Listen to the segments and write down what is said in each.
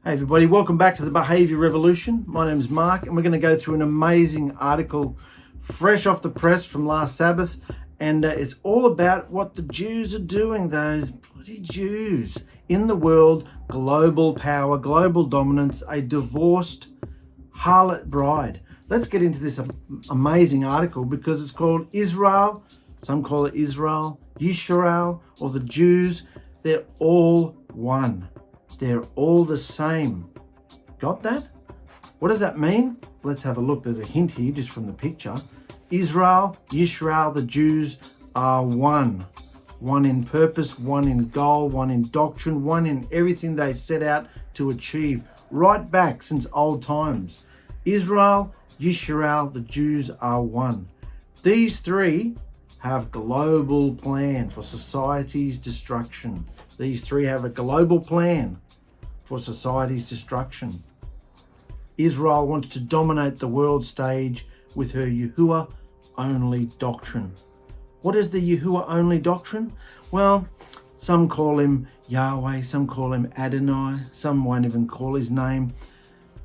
Hey everybody, welcome back to the Behaviour Revolution. My name is Mark and we're going to go through an amazing article fresh off the press from last Sabbath, and it's all about what the Jews are doing, those bloody Jews in the world, global power, global dominance, a divorced harlot bride. Let's get into this amazing article because it's called Israel, some call it Israel, YISHARAL, or the Jews. They're all one. They're all the same. Got that? What does that mean? Let's have a look. There's a hint here just from the picture. Israel, Yisrael, the Jews are one. One in purpose, one in goal, one in doctrine, one in everything they set out to achieve. Right back since old times. Israel, Yisrael, the Jews are one. These three have global plan for society's destruction. These three have a global plan for society's destruction. Israel wants to dominate the world stage with her Yahuah only doctrine. What is the Yahuah only doctrine? Well, some call him Yahweh, some call him Adonai, some won't even call his name.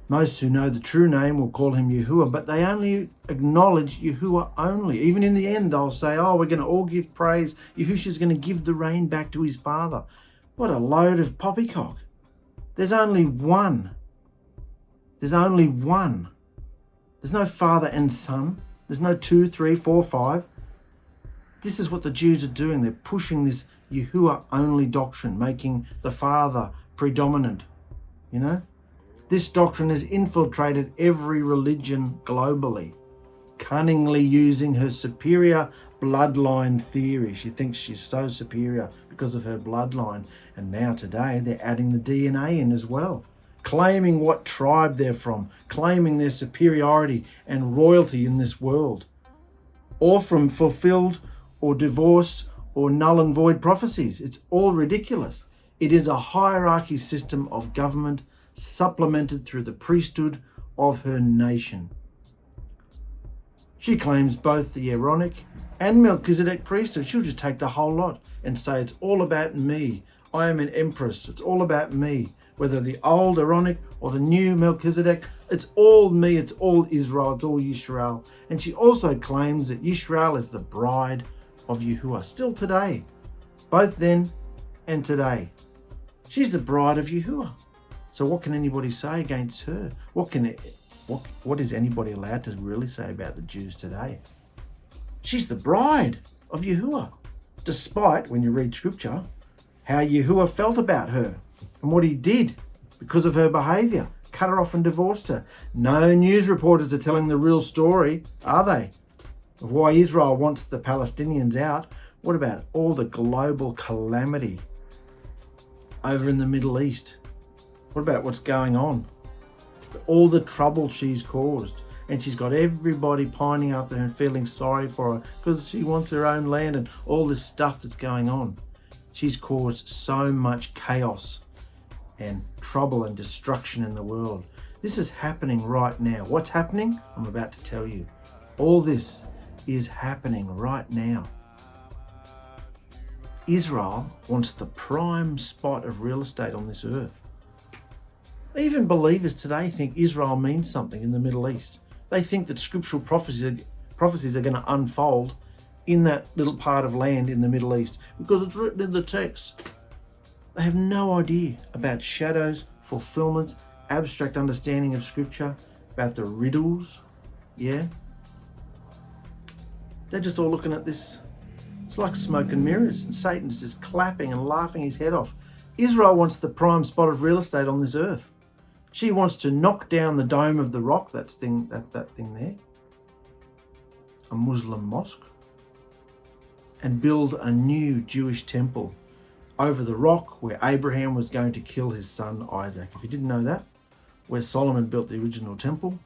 Most who know the true name will call him Yahuah, but they only acknowledge Yahuah only. Even in the end, they'll say, oh, we're going to all give praise. Yahusha's going to give the reign back to his father. What a load of poppycock. There's only one. There's only one. There's no father and son. There's no 2, 3, 4, 5. This is what the Jews are doing. They're pushing this Yahuah only doctrine, making the father predominant. You know? This doctrine has infiltrated every religion globally, cunningly using her superior bloodline theory. She thinks she's so superior because of her bloodline. And now today they're adding the DNA in as well, claiming what tribe they're from, claiming their superiority and royalty in this world, or from fulfilled or divorced or null and void prophecies. It's all ridiculous. It is a hierarchy system of government supplemented through the priesthood of her nation. She claims both the Aaronic and Melchizedek priesthood. She'll just take the whole lot and say it's all about me. I am an empress. It's all about me. Whether the old Aaronic or the new Melchizedek, it's all me. It's all Israel. It's all Yisrael. And she also claims that Yisrael is the bride of Yahuah. Still today. Both then and today. She's the bride of Yahuah. So what can anybody say against her? What is anybody allowed to really say about the Jews today? She's the bride of Yahuah. Despite, when you read scripture, how Yahuah felt about her and what he did because of her behavior, cut her off and divorced her. No news reporters are telling the real story, are they? Of why Israel wants the Palestinians out. What about all the global calamity over in the Middle East? What about what's going on? All the trouble she's caused. And she's got everybody pining after her and feeling sorry for her because she wants her own land and all this stuff that's going on. She's caused so much chaos and trouble and destruction in the world. This is happening right now. What's happening? I'm about to tell you. All this is happening right now. Israel wants the prime spot of real estate on this earth. Even believers today think Israel means something in the Middle East. They think that scriptural prophecies are going to unfold in that little part of land in the Middle East because it's written in the text. They have no idea about shadows, fulfillments, abstract understanding of scripture, about the riddles. Yeah? They're just all looking at this. It's like smoke and mirrors. And Satan's just clapping and laughing his head off. Israel wants the prime spot of real estate on this earth. She wants to knock down the Dome of the Rock, that thing there, a Muslim mosque, and build a new Jewish temple over the rock where Abraham was going to kill his son Isaac. If you didn't know that, where Solomon built the original temple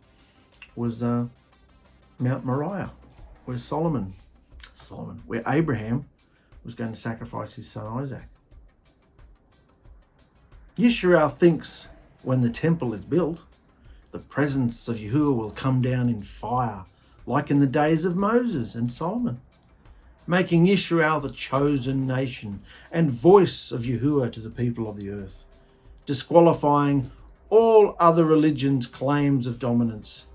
was Mount Moriah, where Abraham was going to sacrifice his son Isaac. Yisharal thinks when the temple is built, the presence of Yahuah will come down in fire, like in the days of Moses and Solomon, making Israel the chosen nation and voice of Yahuah to the people of the earth, disqualifying all other religions' claims of dominance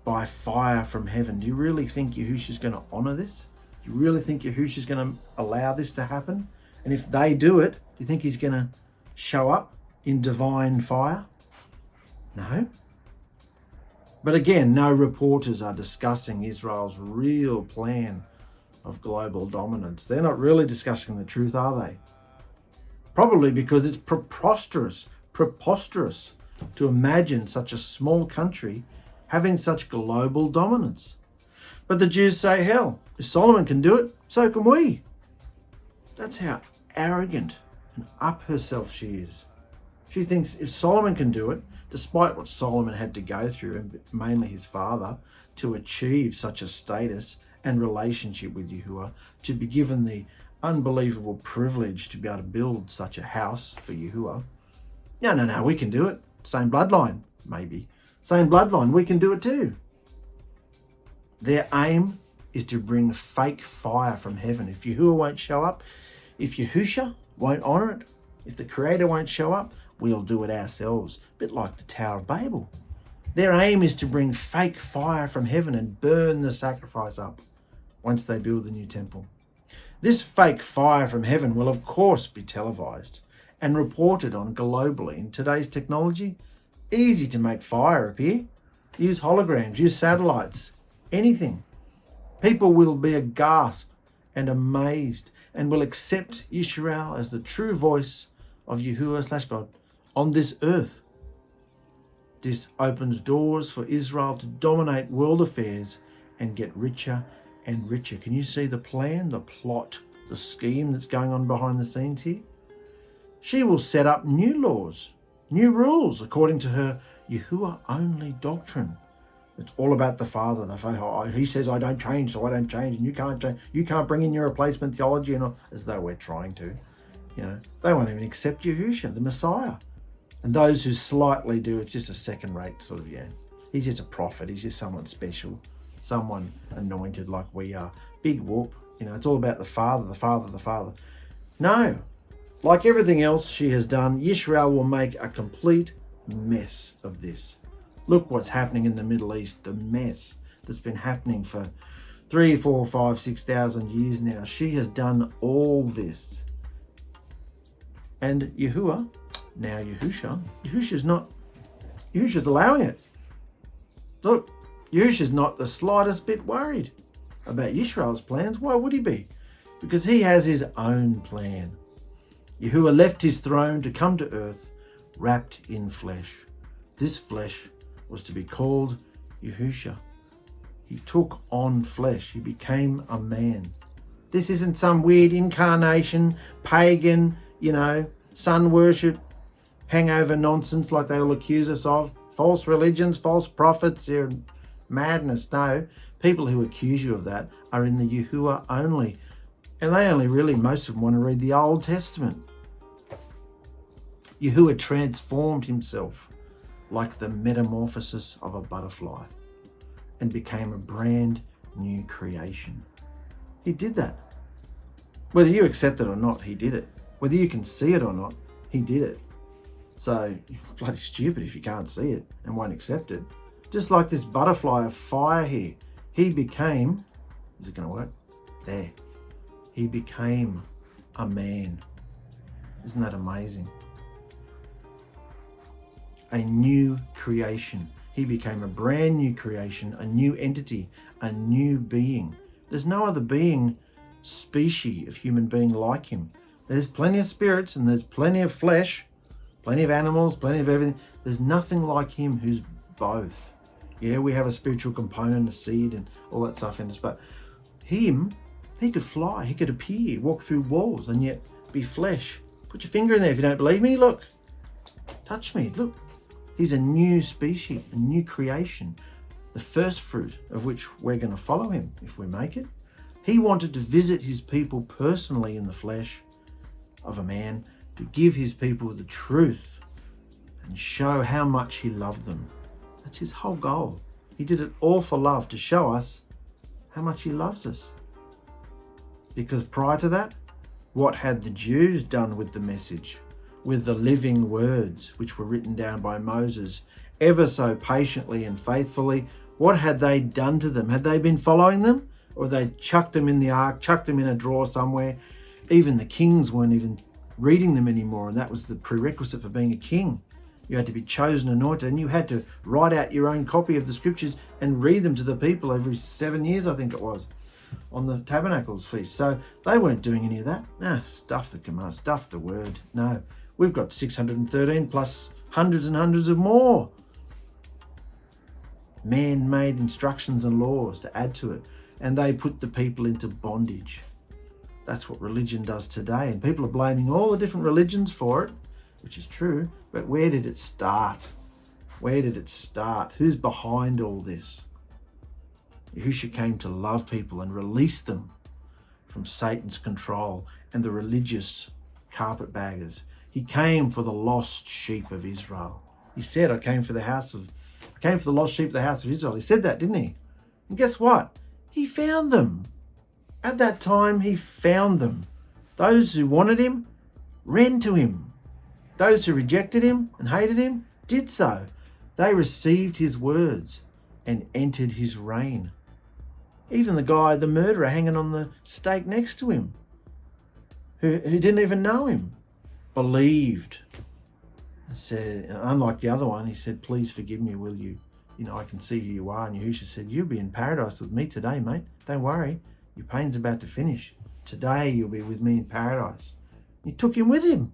by fire from heaven. Do you really think Yahusha's going to honor this? Do you really think Yahusha's going to allow this to happen? And if they do it, do you think he's going to show up in divine fire? No. But again, no reporters are discussing Israel's real plan of global dominance. They're not really discussing the truth, are they? Probably because it's preposterous to imagine such a small country having such global dominance. But the Jews say, hell, if Solomon can do it, so can we. That's how arrogant and up herself she is. She thinks if Solomon can do it, despite what Solomon had to go through, and mainly his father, to achieve such a status and relationship with Yahuah, to be given the unbelievable privilege to be able to build such a house for Yahuah. No, we can do it. Same bloodline, maybe. Same bloodline, we can do it too. Their aim is to bring fake fire from heaven. If Yahuah won't show up, if Yahusha won't honor it, if the Creator won't show up, we'll do it ourselves. A bit like the Tower of Babel. Their aim is to bring fake fire from heaven and burn the sacrifice up once they build the new temple. This fake fire from heaven will of course be televised and reported on globally. In today's technology, easy to make fire appear. Use holograms, use satellites, anything. People will be aghast and amazed and will accept YISHARAL as the true voice of Yahuah/God on this earth. This opens doors for Israel to dominate world affairs and get richer and richer. Can you see the plan, the plot, the scheme that's going on behind the scenes here? She will set up new laws, new rules according to her Yahuah-only doctrine. It's all about the Father. He says, I don't change, so I don't change, and you can't change. You can't bring in your replacement theology, and all, as though we're trying to. They won't even accept Yahusha, the Messiah. And those who slightly do, it's just a second-rate sort of, he's just a prophet. He's just someone special, someone anointed like we are. Big whoop. It's all about the Father, the Father, the Father. No. Like everything else she has done, YISHARAL will make a complete mess of this. Look what's happening in the Middle East, the mess that's been happening for 3, 4, 5, 6,000 years now. She has done all this. And Yahuah, now Yahusha's allowing it. Look, Yahusha's not the slightest bit worried about Yisrael's plans. Why would he be? Because he has his own plan. Yahuah left his throne to come to earth, wrapped in flesh. This flesh was to be called Yahusha. He took on flesh. He became a man. This isn't some weird incarnation, pagan, sun worship, hangover nonsense like they will accuse us of. False religions, false prophets, they're madness. No, people who accuse you of that are in the Yahuah only. And they only really, most of them want to read the Old Testament. Yahuah transformed himself like the metamorphosis of a butterfly and became a brand new creation. He did that. Whether you accept it or not, he did it. Whether you can see it or not, he did it. So you're bloody stupid if you can't see it and won't accept it. Just like this butterfly of fire here. He became, is it going to work? There. He became a man. Isn't that amazing? A new creation. He became a brand new creation, a new entity, a new being. There's no other being, species of human being like him. There's plenty of spirits and there's plenty of flesh, plenty of animals, plenty of everything. There's nothing like him who's both. Yeah, we have a spiritual component, a seed and all that stuff in us, but him, he could fly, he could appear, walk through walls and yet be flesh. Put your finger in there if you don't believe me. Look, touch me, look. He's a new species, a new creation, the first fruit of which we're going to follow him if we make it. He wanted to visit his people personally in the flesh of a man, to give his people the truth and show how much he loved them. That's his whole goal. He did it all for love, to show us how much he loves us. Because prior to that, what had the Jews done with the message? with the living words which were written down by Moses ever so patiently and faithfully. What had they done to them? Had they been following them? Or they chucked them in the ark, chucked them in a drawer somewhere? Even the kings weren't even reading them anymore, and that was the prerequisite for being a king. You had to be chosen, anointed, and you had to write out your own copy of the scriptures and read them to the people every 7 years, I think it was, on the Tabernacles feast. So they weren't doing any of that. Stuff the command, stuff the word. No, we've got 613 plus hundreds and hundreds of more man-made instructions and laws to add to it. And they put the people into bondage. That's what religion does today. And people are blaming all the different religions for it, which is true. But where did it start? Where did it start? Who's behind all this? Yahushua came to love people and release them from Satan's control and the religious carpetbaggers. He came for the lost sheep of Israel. He said, I came for the lost sheep of the house of Israel. He said that, didn't he? And guess what? He found them. At that time, he found them. Those who wanted him ran to him. Those who rejected him and hated him did so. They received his words and entered his reign. Even the murderer hanging on the stake next to him, who didn't even know him, believed. And said, unlike the other one, he said, please forgive me, will you? I can see who you are. And Yahushua said, you'll be in paradise with me today, mate. Don't worry. Your pain's about to finish. Today you'll be with me in paradise. He took him with him.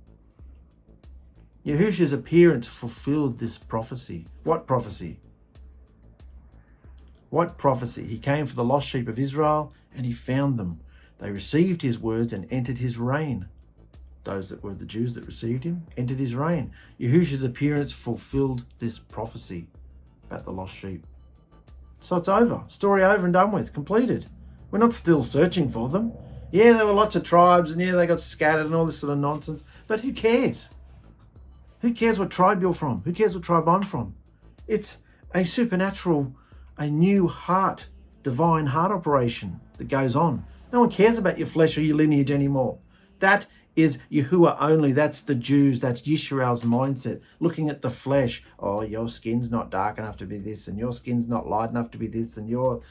Yahusha's appearance fulfilled this prophecy. What prophecy? What prophecy? He came for the lost sheep of Israel and he found them. They received his words and entered his reign. Those that were the Jews that received him entered his reign. Yahusha's appearance fulfilled this prophecy about the lost sheep. So it's over. Story over and done with. Completed. We're not still searching for them. Yeah, there were lots of tribes and yeah, they got scattered and all this sort of nonsense. But who cares? Who cares what tribe you're from? Who cares what tribe I'm from? It's a supernatural, a new heart, divine heart operation that goes on. No one cares about your flesh or your lineage anymore. That is Yahuah only. That's the Jews. That's YISHARAL's mindset. Looking at the flesh. Oh, your skin's not dark enough to be this, and your skin's not light enough to be this, and you're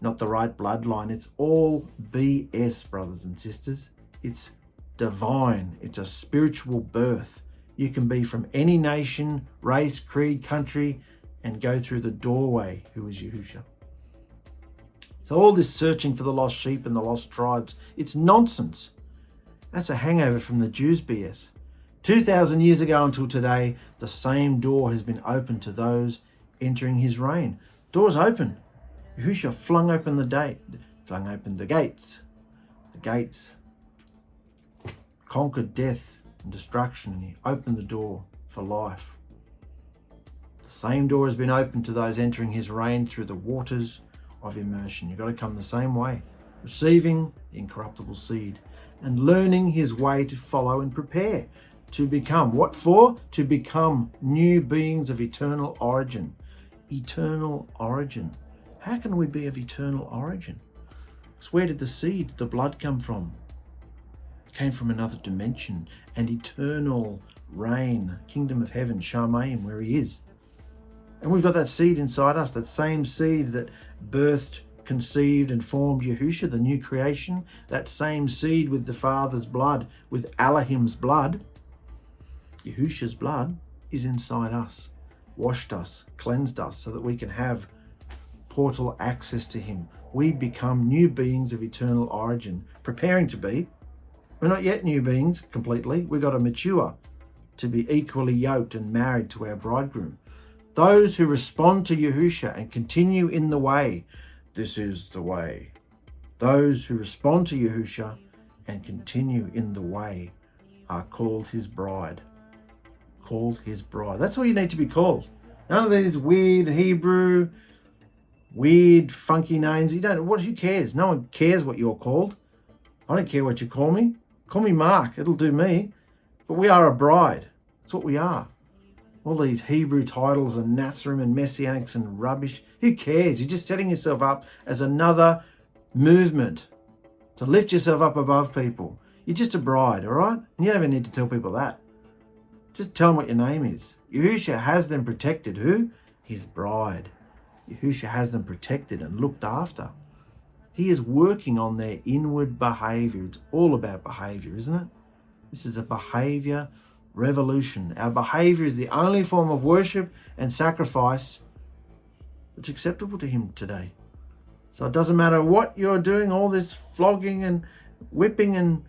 not the right bloodline. It's all BS, brothers and sisters. It's divine. It's a spiritual birth. You can be from any nation, race, creed, country, and go through the doorway, who is Yahushua. So all this searching for the lost sheep and the lost tribes, it's nonsense. That's a hangover from the Jews' BS. 2,000 years ago until today, the same door has been opened to those entering his reign. Doors open. Yahushua flung open the gates. The gates conquered death and destruction, and he opened the door for life. The same door has been opened to those entering his reign through the waters of immersion. You've got to come the same way, receiving the incorruptible seed and learning his way to follow and prepare to become. What for? To become new beings of eternal origin. Eternal origin. How can we be of eternal origin? Because where did the seed, the blood, come from? It came from another dimension, an eternal reign, kingdom of heaven, Shamayim, where he is. And we've got that seed inside us, that same seed that birthed, conceived and formed Yahushua, the new creation. That same seed with the Father's blood, with Elohim's blood, Yahusha's blood, is inside us, washed us, cleansed us, so that we can have portal access to him. We become new beings of eternal origin, preparing to be. We're not yet new beings completely. We've got to mature to be equally yoked and married to our bridegroom. Those who respond to Yahushua and continue in the way, this is the way. Those who respond to Yahushua and continue in the way are called his bride. Called his bride. That's all you need to be called. None of these weird Hebrew, weird, funky names. Who cares? No one cares what you're called. I don't care what you call me. Call me Mark. It'll do me. But we are a bride. That's what we are. All these Hebrew titles and Nazarene and Messianics and rubbish. Who cares? You're just setting yourself up as another movement to lift yourself up above people. You're just a bride, all right? And you don't even need to tell people that. Just tell them what your name is. Yahusha has them protected. Who? His bride. Yahusha has them protected and looked after. He is working on their inward behavior. It's all about behavior, isn't it? This is a behavior revolution. Our behavior is the only form of worship and sacrifice that's acceptable to him today. So it doesn't matter what you're doing, all this flogging and whipping and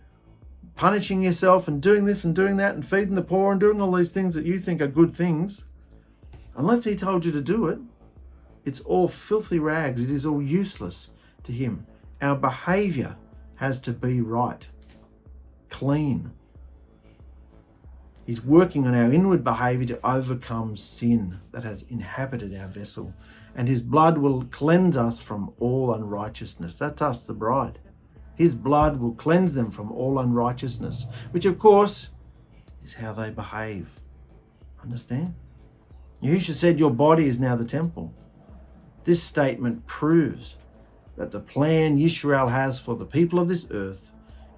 punishing yourself and doing this and doing that and feeding the poor and doing all these things that you think are good things, unless he told you to do it, it's all filthy rags. It is all useless to him. Our behavior has to be right, clean. He's working on our inward behavior to overcome sin that has inhabited our vessel. And his blood will cleanse us from all unrighteousness. That's us, the bride. His blood will cleanse them from all unrighteousness, which of course is how they behave. Understand? Yahusha said, your body is now the temple. This statement proves that the plan YISHARAL has for the people of this earth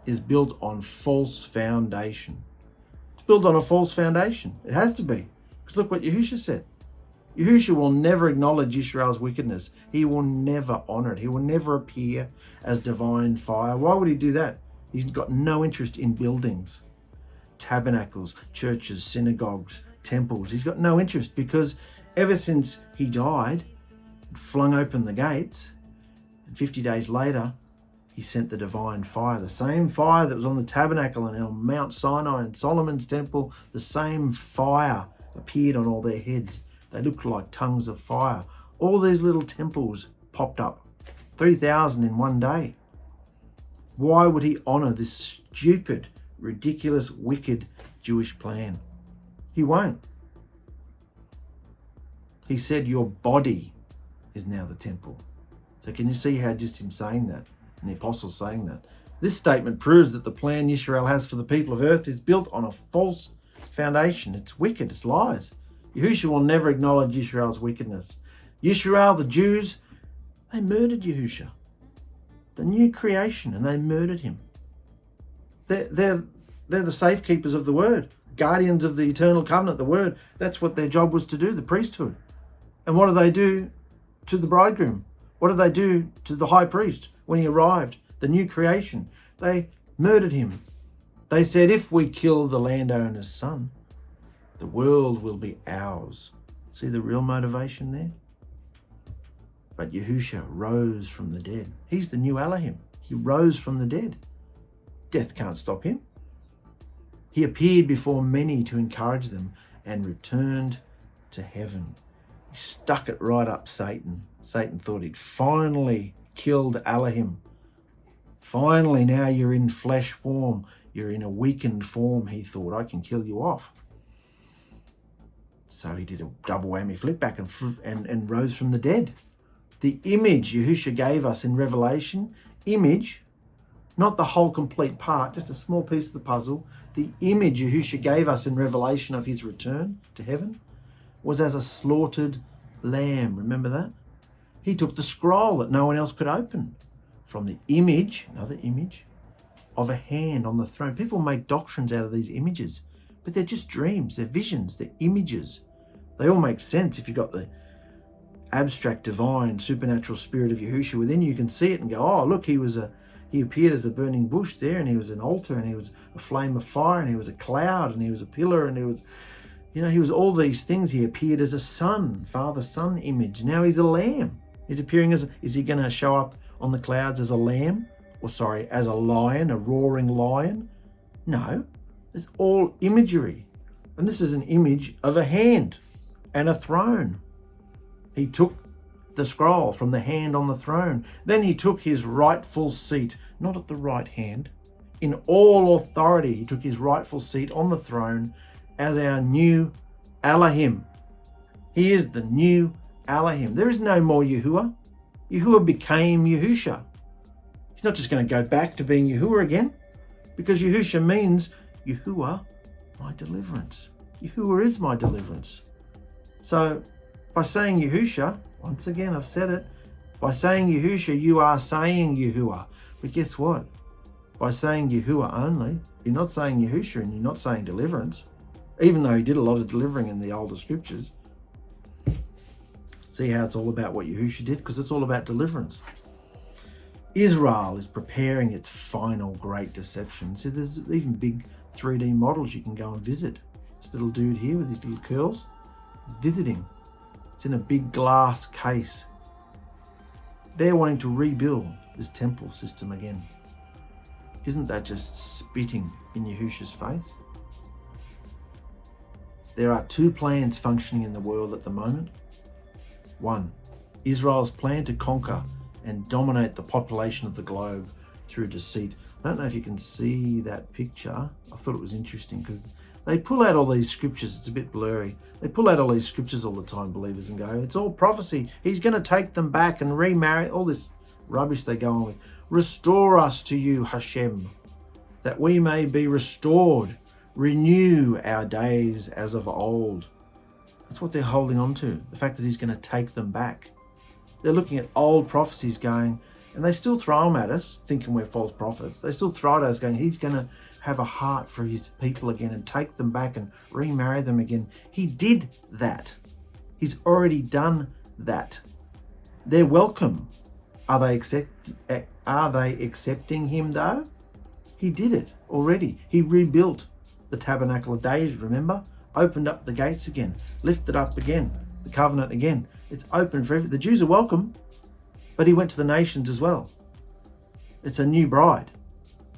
is built on false foundation. It's built on a false foundation. It has to be. Because look what Yahusha said. Yahusha will never acknowledge Yisharal's wickedness. He will never honor it. He will never appear as divine fire. Why would he do that? He's got no interest in buildings, tabernacles, churches, synagogues, temples. He's got no interest because ever since he died, flung open the gates, and 50 days later, he sent the divine fire. The same fire that was on the tabernacle and on Mount Sinai and Solomon's temple, the same fire appeared on all their heads. They looked like tongues of fire. All these little temples popped up. 3,000 in one day. Why would he honor this stupid, ridiculous, wicked Jewish plan? He won't. He said, your body is now the temple. So can you see how just him saying that, and the apostles saying that? This statement proves that the plan YISHARAL has for the people of earth is built on a false foundation. It's wicked, it's lies. Yahusha will never acknowledge Yisharal's wickedness. YISHARAL, the Jews, they murdered Yahusha, the new creation, and they murdered him. They're the safekeepers of the word, guardians of the eternal covenant, the word. That's what their job was to do, the priesthood. And what do they do to the bridegroom? What did they do to the high priest when he arrived, the new creation? They murdered him. They said, if we kill the landowner's son, the world will be ours. See the real motivation there? But Yahusha rose from the dead. He's the new Elohim. He rose from the dead. Death can't stop him. He appeared before many to encourage them and returned to heaven. He stuck it right up Satan. Satan thought he'd finally killed Elohim. Finally, now you're in flesh form. You're in a weakened form. He thought, I can kill you off. So he did a double whammy flip back and rose from the dead. The image Yahusha gave us in Revelation, image, not the whole complete part, just a small piece of the puzzle. The image Yahusha gave us in Revelation of his return to heaven was as a slaughtered lamb. Remember that? He took the scroll that no one else could open from the image, another image, of a hand on the throne. People make doctrines out of these images, but they're just dreams, they're visions, they're images. They all make sense if you've got the abstract, divine, supernatural spirit of Yahusha within you. You can see it and go, oh, look, he appeared as a burning bush there, and he was an altar, and he was a flame of fire, and he was a cloud, and he was a pillar, and he was all these things. He appeared as a son, father-son image. Now he's a lamb. He's appearing is he going to show up on the clouds as a lamb? As a lion, a roaring lion? No, it's all imagery. And this is an image of a hand and a throne. He took the scroll from the hand on the throne. Then he took his rightful seat, not at the right hand. In all authority, he took his rightful seat on the throne as our new Elohim. He is the new Elohim. There is no more Yahuah. Yahuah became Yahusha. He's not just going to go back to being Yahuah again, because Yahusha means Yahuah, my deliverance. Yahuah is my deliverance. So by saying Yahusha, once again, I've said it, by saying Yahusha, you are saying Yahuah. But guess what? By saying Yahuah only, you're not saying Yahusha and you're not saying deliverance. even though he did a lot of delivering in the older scriptures. See how it's all about what Yahusha did? Because it's all about deliverance. Israel is preparing its final great deception. See, there's even big 3D models you can go and visit. This little dude here with his little curls is visiting. It's in a big glass case. They're wanting to rebuild this temple system again. Isn't that just spitting in Yahusha's face? There are two plans functioning in the world at the moment. One, Israel's plan to conquer and dominate the population of the globe through deceit. I don't know if you can see that picture. I thought it was interesting because they pull out all these scriptures. It's a bit blurry. They pull out all these scriptures all the time, believers, and go, it's all prophecy. He's going to take them back and remarry. All this rubbish they go on with. Restore us to you, Hashem, that we may be restored. Renew our days as of old. That's what they're holding on to. The fact that he's going to take them back. They're looking at old prophecies going, and they still throw them at us, thinking we're false prophets. They still throw it at us going, he's going to have a heart for his people again and take them back and remarry them again. He did that. He's already done that. They're welcome. Are they accepting him though? He did it already. He rebuilt the tabernacle of days, remember? Opened up the gates again, lifted up again, the covenant again. It's open for everyone. The Jews are welcome, but he went to the nations as well. It's a new bride.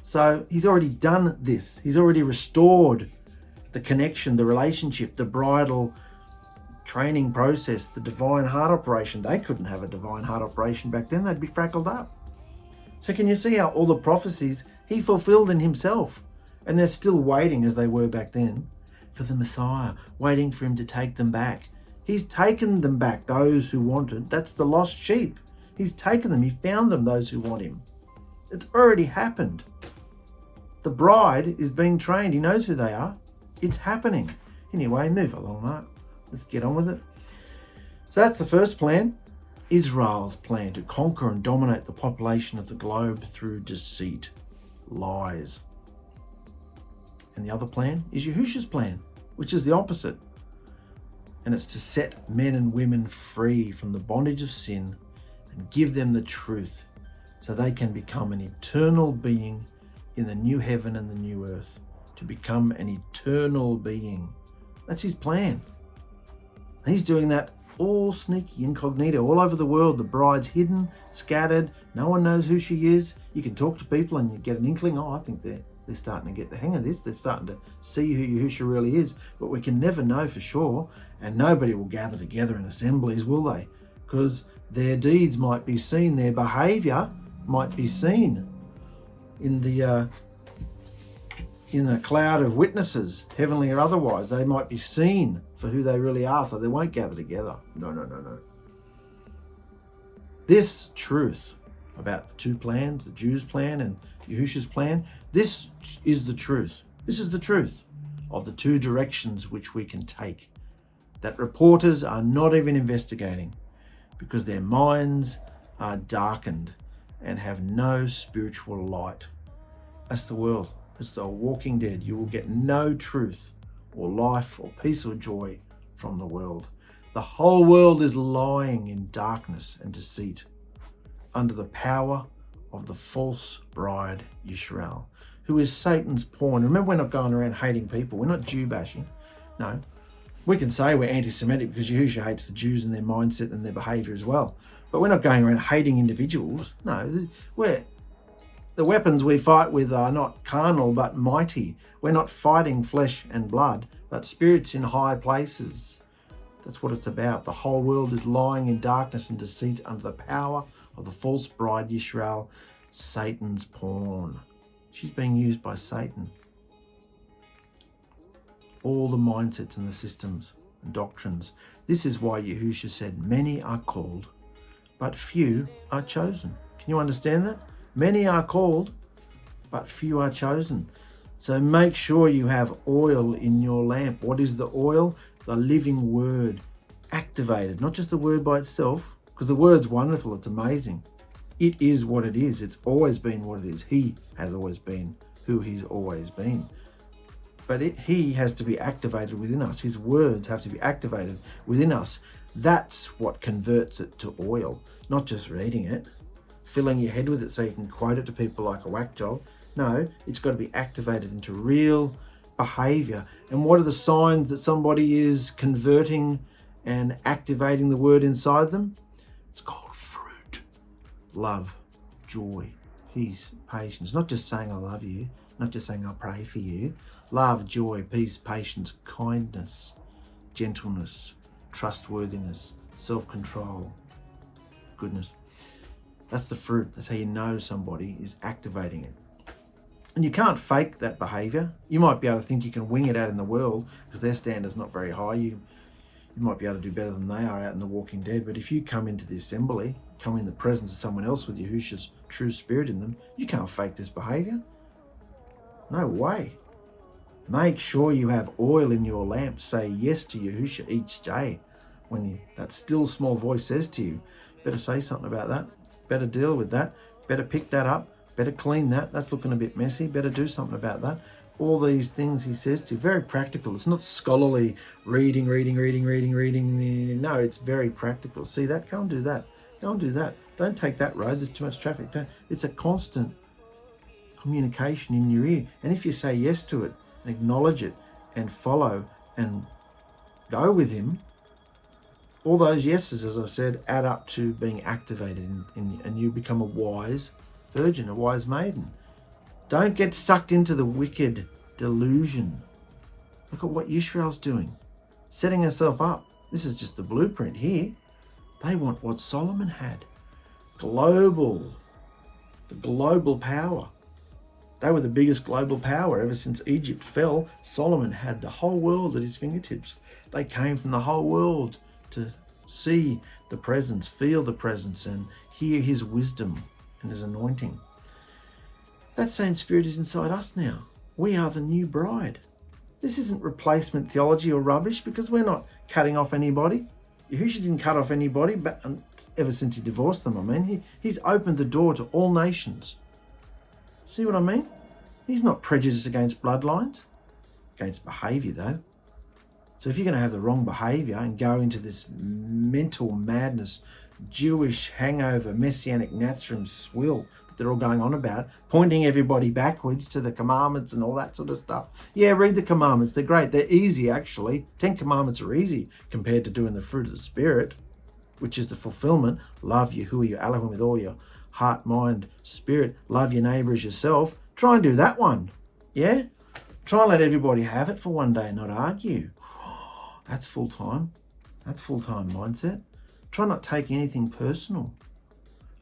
So he's already done this. He's already restored the connection, the relationship, the bridal training process, the divine heart operation. They couldn't have a divine heart operation back then. They'd be frackled up. So can you see how all the prophecies he fulfilled in himself? And they're still waiting, as they were back then, for the Messiah, waiting for him to take them back. He's taken them back, those who wanted. That's the lost sheep. He's taken them. He found them, those who want him. It's already happened. The bride is being trained. He knows who they are. It's happening. Anyway, move along, Mark. Let's get on with it. So that's the first plan. Israel's plan to conquer and dominate the population of the globe through deceit, lies. And the other plan is Yahusha's plan, which is the opposite. And it's to set men and women free from the bondage of sin and give them the truth so they can become an eternal being in the new heaven and the new earth. To become an eternal being. That's his plan. And he's doing that all sneaky, incognito, all over the world. The bride's hidden, scattered. No one knows who she is. You can talk to people and you get an inkling. Oh, I think they're starting to get the hang of this. They're starting to see who Yahushua really is. But we can never know for sure. And nobody will gather together in assemblies, will they? Because their deeds might be seen. Their behaviour might be seen in a cloud of witnesses, heavenly or otherwise. They might be seen for who they really are, so they won't gather together. No. This truth about the two plans, the Jews' plan and Yahusha's plan, this is the truth. This is the truth of the two directions which we can take, that reporters are not even investigating because their minds are darkened and have no spiritual light. That's the world. It's the walking dead. You will get no truth or life or peace or joy from the world. The whole world is lying in darkness and deceit under the power of the false bride YISHARAL, who is Satan's pawn. Remember, we're not going around hating people. We're not Jew bashing. No. We can say we're anti-Semitic because Yahushua hates the Jews and their mindset and their behaviour as well. But we're not going around hating individuals. No, the weapons we fight with are not carnal but mighty. We're not fighting flesh and blood, but spirits in high places. That's what it's about. The whole world is lying in darkness and deceit under the power of the false bride YISHARAL, Satan's pawn. She's being used by Satan. All the mindsets and the systems and doctrines. This is why Yahushua said, many are called, but few are chosen. Can you understand that? Many are called, but few are chosen. So make sure you have oil in your lamp. What is the oil? The living word, activated. Not just the word by itself, because the word's wonderful, it's amazing. It is what it is. It's always been what it is. He has always been who he's always been. But he has to be activated within us. His words have to be activated within us. That's what converts it to oil, not just reading it, filling your head with it so you can quote it to people like a whack job. No, it's got to be activated into real behavior. And what are the signs that somebody is converting and activating the word inside them? It's called fruit. Love, joy, peace, patience. Not just saying I love you, not just saying I'll pray for you. Love, joy, peace, patience, kindness, gentleness, trustworthiness, self-control, goodness. That's the fruit. That's how you know somebody is activating it. And you can't fake that behavior. You might be able to think you can wing it out in the world because their standard's not very high. You might be able to do better than they are out in the Walking Dead. But if you come into the assembly, come in the presence of someone else with Yahusha's true spirit in them, you can't fake this behavior. No way. Make sure you have oil in your lamp. Say yes to Yahusha each day. When that still small voice says to you, better say something about that. Better deal with that. Better pick that up. Better clean that. That's looking a bit messy. Better do something about that. All these things he says to you. Very practical. It's not scholarly reading. No, it's very practical. See that? Go and do that. Go and do that. Don't take that road. There's too much traffic. It's a constant communication in your ear. And if you say yes to it, and acknowledge it, and follow, and go with him, all those yeses, as I've said, add up to being activated and you become a wise virgin, a wise maiden. Don't get sucked into the wicked delusion. Look at what Yisharal's doing, setting herself up. This is just the blueprint here. They want what Solomon had. The global power. They were the biggest global power ever since Egypt fell. Solomon had the whole world at his fingertips. They came from the whole world to see the presence, feel the presence, and hear his wisdom and his anointing. That same spirit is inside us now. We are the new bride. This isn't replacement theology or rubbish, because we're not cutting off anybody. Yahusha didn't cut off anybody, but ever since he divorced them, he's opened the door to all nations. See what I mean? He's not prejudiced against bloodlines, against behaviour though. So if you're going to have the wrong behaviour and go into this mental madness, Jewish hangover, Messianic Nazarene swill that they're all going on about, pointing everybody backwards to the commandments and all that sort of stuff. Yeah, read the commandments. They're great. They're easy, actually. 10 commandments are easy compared to doing the fruit of the Spirit, which is the fulfillment. Love Yahuah your Elohim with all your heart, mind, spirit. Love your neighbour as yourself. Try and do that one. Yeah? Try and let everybody have it for one day and not argue. That's full time. That's full-time mindset. Try not to take anything personal.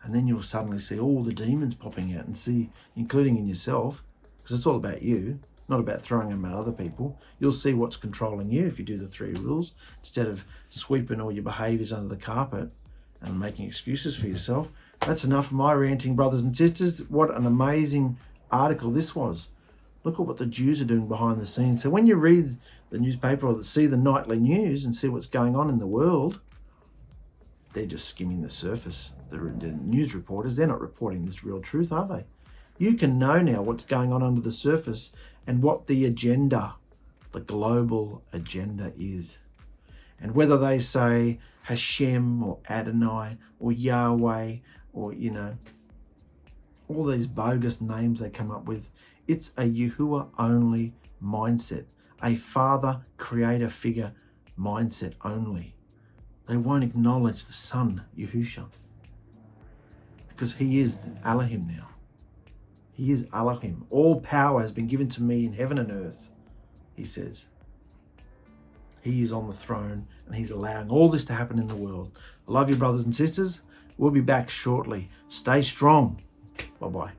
And then you'll suddenly see all the demons popping out and see, including in yourself, because it's all about you, not about throwing them at other people. You'll see what's controlling you if you do the 3 rules, instead of sweeping all your behaviours under the carpet and making excuses for yourself. That's enough of my ranting, brothers and sisters. What an amazing article this was. Look at what the Jews are doing behind the scenes. So when you read the newspaper or see the nightly news and see what's going on in the world, they're just skimming the surface. The news reporters, they're not reporting this real truth, are they? You can know now what's going on under the surface and what the agenda, the global agenda is. And whether they say Hashem or Adonai or Yahweh or, all these bogus names they come up with, it's a Yahuah only mindset, a father creator figure mindset only. They won't acknowledge the Son, Yahusha, because he is Elohim now. He is Elohim. All power has been given to me in heaven and earth, he says. He is on the throne and he's allowing all this to happen in the world. I love you, brothers and sisters. We'll be back shortly. Stay strong. Bye-bye.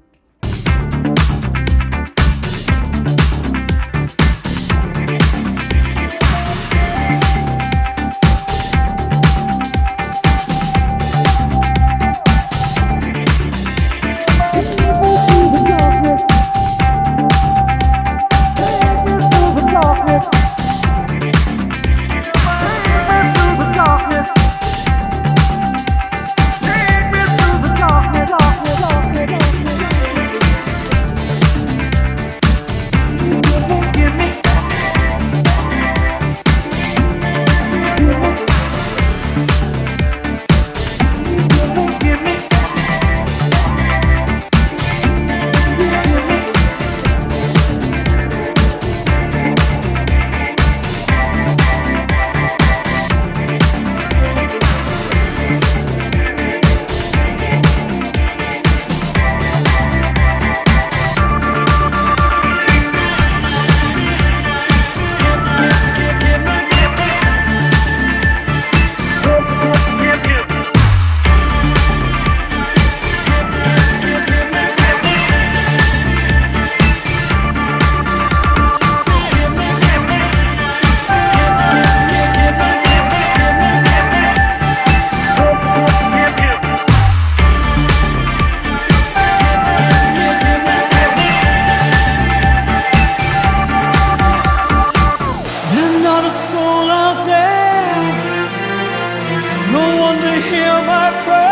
Darkness. hear my prayer.